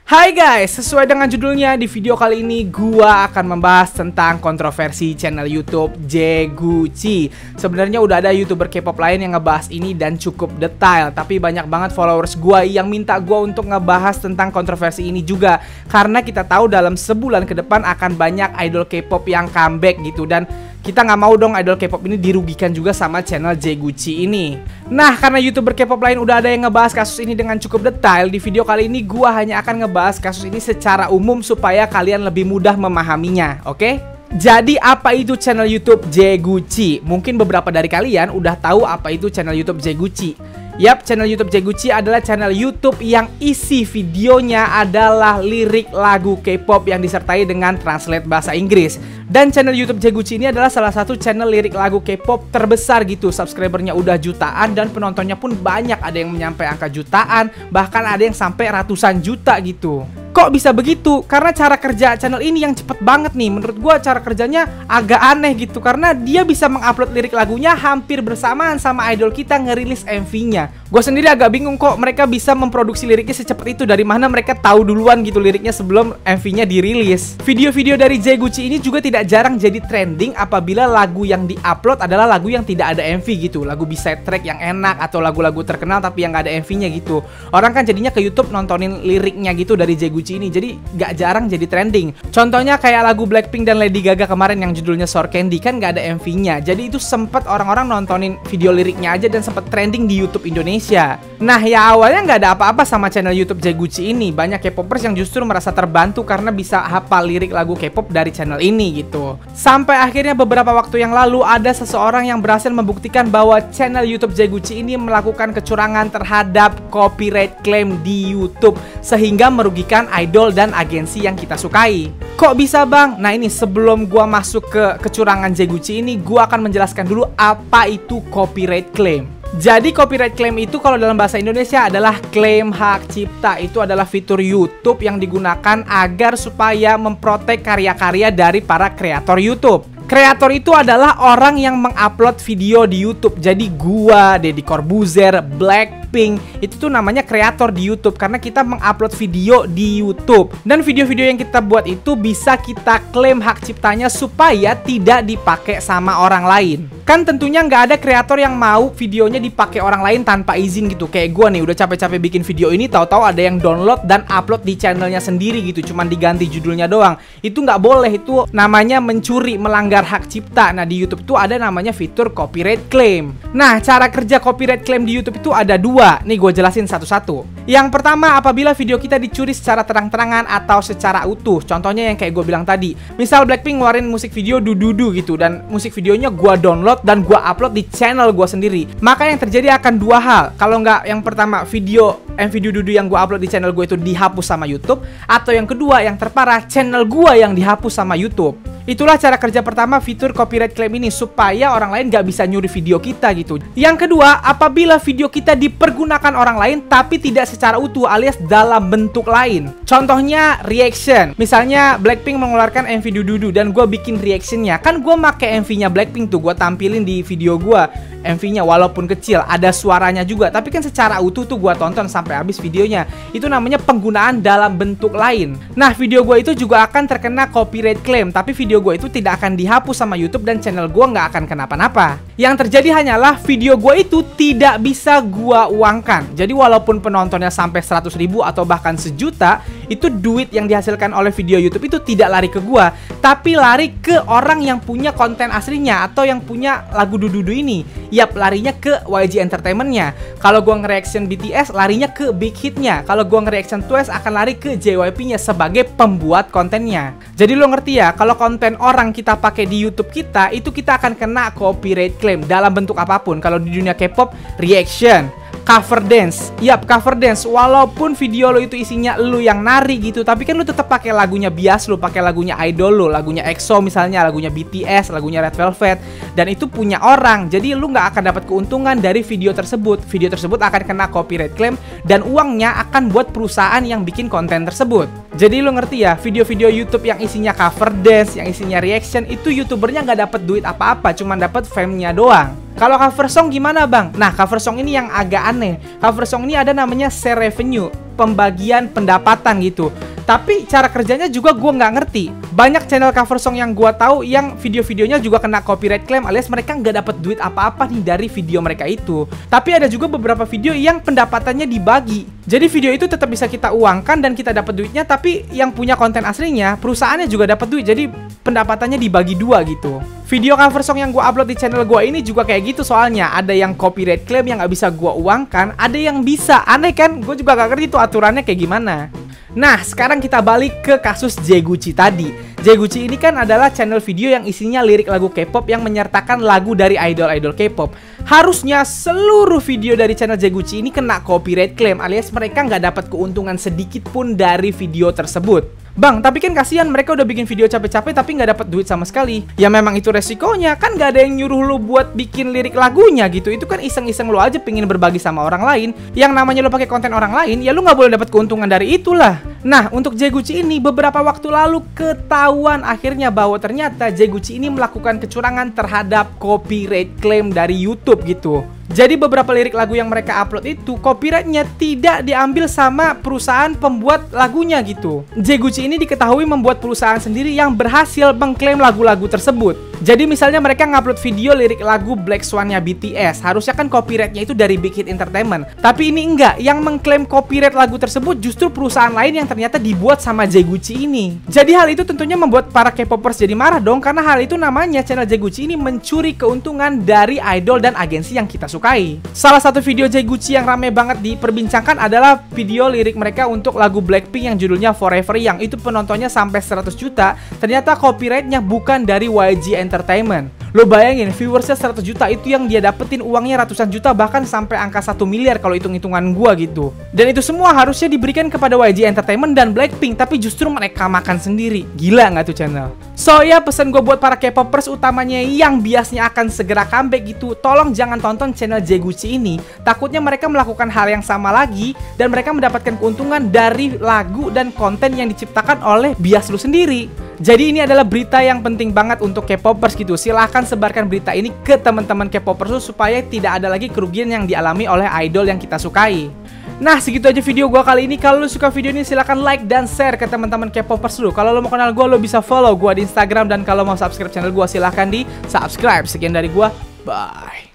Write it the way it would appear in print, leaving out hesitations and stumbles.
Hai guys, sesuai dengan judulnya, di video kali ini gua akan membahas tentang kontroversi channel YouTube Jeguci. Sebenarnya udah ada YouTuber K-pop lain yang ngebahas ini dan cukup detail, tapi banyak banget followers gua yang minta gua untuk ngebahas tentang kontroversi ini juga. Karena kita tahu dalam sebulan ke depan akan banyak idol K-pop yang comeback gitu, dan kita nggak mau dong idol K-pop ini dirugikan juga sama channel Jeguci ini. Nah, karena YouTuber K-pop lain udah ada yang ngebahas kasus ini dengan cukup detail, di video kali ini gua hanya akan ngebahas kasus ini secara umum supaya kalian lebih mudah memahaminya, oke? Jadi apa itu channel YouTube Jeguci? Mungkin beberapa dari kalian udah tahu apa itu channel YouTube Jeguci. Yap, channel YouTube Jeguci adalah channel YouTube yang isi videonya adalah lirik lagu K-pop yang disertai dengan translate bahasa Inggris. Dan channel YouTube Jeguci ini adalah salah satu channel lirik lagu K-pop terbesar gitu. Subscribernya udah jutaan dan penontonnya pun banyak. Ada yang menyampai angka jutaan, bahkan ada yang sampai ratusan juta gitu. Kok bisa begitu? Karena cara kerja channel ini yang cepet banget nih. Menurut gua cara kerjanya agak aneh gitu, karena dia bisa mengupload lirik lagunya hampir bersamaan sama idol kita ngerilis MV-nya. Gue sendiri agak bingung kok mereka bisa memproduksi liriknya secepat itu. Dari mana mereka tahu duluan gitu liriknya sebelum MV-nya dirilis. Video-video dari Jeguci ini juga tidak jarang jadi trending apabila lagu yang diupload adalah lagu yang tidak ada MV gitu. Lagu B-side track yang enak atau lagu-lagu terkenal tapi yang nggak ada MV-nya gitu. Orang kan jadinya ke YouTube nontonin liriknya gitu dari Jeguci ini, jadi gak jarang jadi trending. Contohnya kayak lagu Blackpink dan Lady Gaga kemarin yang judulnya Sour Candy, kan gak ada MV-nya. Jadi itu sempet orang-orang nontonin video liriknya aja dan sempet trending di YouTube Indonesia. Nah ya, awalnya gak ada apa-apa sama channel YouTube Jeguci ini. Banyak K-popers yang justru merasa terbantu karena bisa hafal lirik lagu K-pop dari channel ini gitu. Sampai akhirnya beberapa waktu yang lalu ada seseorang yang berhasil membuktikan bahwa channel YouTube Jeguci ini melakukan kecurangan terhadap copyright claim di YouTube sehingga merugikan idol dan agensi yang kita sukai. Kok bisa bang? Nah ini sebelum gua masuk ke kecurangan Jeguci ini, gua akan menjelaskan dulu apa itu copyright claim. Jadi copyright claim itu kalau dalam bahasa Indonesia adalah klaim hak cipta. Itu adalah fitur YouTube yang digunakan agar supaya memprotek karya-karya dari para kreator YouTube. Kreator itu adalah orang yang mengupload video di YouTube. Jadi gua, Deddy Corbuzier, Blackpink, itu tuh namanya kreator di YouTube karena kita mengupload video di YouTube. Dan video-video yang kita buat itu bisa kita klaim hak ciptanya supaya tidak dipakai sama orang lain. Kan tentunya nggak ada kreator yang mau videonya dipakai orang lain tanpa izin gitu. Kayak gua nih udah capek-capek bikin video ini, tahu-tahu ada yang download dan upload di channelnya sendiri gitu, cuman diganti judulnya doang. Itu nggak boleh, itu namanya mencuri, melanggar hak cipta. Nah di YouTube tuh ada namanya fitur copyright claim. Nah cara kerja copyright claim di YouTube itu ada dua. Nih gue jelasin satu-satu. Yang pertama, apabila video kita dicuri secara terang-terangan atau secara utuh. Contohnya yang kayak gue bilang tadi. Misal Blackpink ngeluarin musik video Dududu gitu, dan musik videonya gue download dan gue upload di channel gue sendiri. Maka yang terjadi akan dua hal. Kalau nggak, yang pertama video MV Dududu yang gue upload di channel gue itu dihapus sama YouTube. Atau yang kedua, yang terparah, channel gue yang dihapus sama YouTube. Itulah cara kerja pertama fitur copyright claim ini, supaya orang lain gak bisa nyuri video kita gitu. Yang kedua, apabila video kita dipergunakan orang lain tapi tidak secara utuh alias dalam bentuk lain. Contohnya reaction. Misalnya Blackpink mengeluarkan MV Dududu dan gue bikin reactionnya. Kan gue make MV-nya Blackpink tuh, gue tampilin di video gue MV-nya, walaupun kecil, ada suaranya juga, tapi kan secara utuh tuh gue tonton sampai habis videonya. Itu namanya penggunaan dalam bentuk lain. Nah video gue itu juga akan terkena copyright claim, tapi video gue itu tidak akan dihapus sama YouTube dan channel gue nggak akan kenapa-napa. Yang terjadi hanyalah video gue itu tidak bisa gue uangkan. Jadi walaupun penontonnya sampai 100.000 atau bahkan sejuta, itu duit yang dihasilkan oleh video YouTube itu tidak lari ke gue, tapi lari ke orang yang punya konten aslinya atau yang punya lagu Dududu ini. Yap, larinya ke YG Entertainment-nya. Kalau gue nge-reaction BTS, larinya ke Big Hit-nya. Kalau gue nge-reaction Twice, akan lari ke JYP-nya sebagai pembuat kontennya. Jadi lo ngerti ya, kalau konten orang kita pakai di YouTube kita, itu kita akan kena copyright claim dalam bentuk apapun. Kalau di dunia K-pop, reaction, cover dance. Yap, cover dance. Walaupun video lo itu isinya lu yang nari gitu, tapi kan lu tetap pakai lagunya bias, lu pakai lagunya idol lo, lagunya EXO misalnya, lagunya BTS, lagunya Red Velvet, dan itu punya orang. Jadi lu nggak akan dapat keuntungan dari video tersebut. Video tersebut akan kena copyright claim dan uangnya akan buat perusahaan yang bikin konten tersebut. Jadi lu ngerti ya, video-video YouTube yang isinya cover dance, yang isinya reaction, itu YouTubernya nggak dapat duit apa-apa, cuma dapat fame-nya doang. Kalau cover song gimana bang? Nah cover song ini yang agak aneh. Cover song ini ada namanya share revenue. pembagian pendapatan gitu. Tapi cara kerjanya juga gue nggak ngerti. Banyak channel cover song yang gue tahu yang video-videonya juga kena copyright claim, alias mereka nggak dapat duit apa-apa nih dari video mereka itu. Tapi ada juga beberapa video yang pendapatannya dibagi. Jadi video itu tetap bisa kita uangkan dan kita dapat duitnya, tapi yang punya konten aslinya perusahaannya juga dapat duit. Jadi pendapatannya dibagi dua gitu. Video cover song yang gue upload di channel gue ini juga kayak gitu soalnya. Ada yang copyright claim yang nggak bisa gue uangkan, ada yang bisa. Aneh kan? Gue juga gak ngerti tuh aturannya kayak gimana. Nah, sekarang kita balik ke kasus Jeguchi tadi. Jeguchi ini kan adalah channel video yang isinya lirik lagu K-pop yang menyertakan lagu dari idol-idol K-pop. Harusnya seluruh video dari channel Jeguchi ini kena copyright claim, alias mereka nggak dapat keuntungan sedikit pun dari video tersebut. Bang, tapi kan kasihan mereka udah bikin video capek-capek tapi nggak dapat duit sama sekali. Ya memang itu resikonya, kan nggak ada yang nyuruh lu buat bikin lirik lagunya gitu. Itu kan iseng-iseng lu aja pengen berbagi sama orang lain. Yang namanya lu pakai konten orang lain, ya lu nggak boleh dapat keuntungan dari itulah. Nah, untuk Jeguchi ini beberapa waktu lalu ketahuan akhirnya bahwa ternyata Jeguchi ini melakukan kecurangan terhadap copyright claim dari YouTube gitu. Jadi beberapa lirik lagu yang mereka upload itu copyrightnya tidak diambil sama perusahaan pembuat lagunya gitu. Jeguchi ini diketahui membuat perusahaan sendiri yang berhasil mengklaim lagu-lagu tersebut. Jadi misalnya mereka ngupload video lirik lagu Black Swan-nya BTS, harusnya kan copyrightnya itu dari Big Hit Entertainment. Tapi ini enggak, yang mengklaim copyright lagu tersebut justru perusahaan lain yang ternyata dibuat sama Jeguchi ini. Jadi hal itu tentunya membuat para K-popers jadi marah dong, karena hal itu namanya channel Jeguchi ini mencuri keuntungan dari idol dan agensi yang kita sukai. Salah satu video Jeguchi yang rame banget diperbincangkan adalah video lirik mereka untuk lagu Blackpink yang judulnya Forever, yang itu penontonnya sampai 100 juta. Ternyata copyrightnya bukan dari YG Entertainment. Lo bayangin, viewersnya 100 juta itu yang dia dapetin uangnya ratusan juta, bahkan sampai angka 1 miliar kalau hitung-hitungan gua gitu. Dan itu semua harusnya diberikan kepada YG Entertainment dan Blackpink, tapi justru mereka makan sendiri. Gila nggak tuh channel? So ya, pesan gue buat para K-popers utamanya yang biasanya akan segera comeback gitu, tolong jangan tonton channel Jeguchi ini. Takutnya mereka melakukan hal yang sama lagi dan mereka mendapatkan keuntungan dari lagu dan konten yang diciptakan oleh bias lu sendiri. Jadi ini adalah berita yang penting banget untuk K-popers gitu. Silahkan sebarkan berita ini ke teman-teman K-popers supaya tidak ada lagi kerugian yang dialami oleh idol yang kita sukai. Nah, segitu aja video gue kali ini. Kalau lo suka video ini silahkan like dan share ke teman-teman K-popers lu. Kalau lo mau kenal gue, lo bisa follow gue di Instagram. Dan kalau mau subscribe channel gue silahkan di subscribe. Sekian dari gue, bye.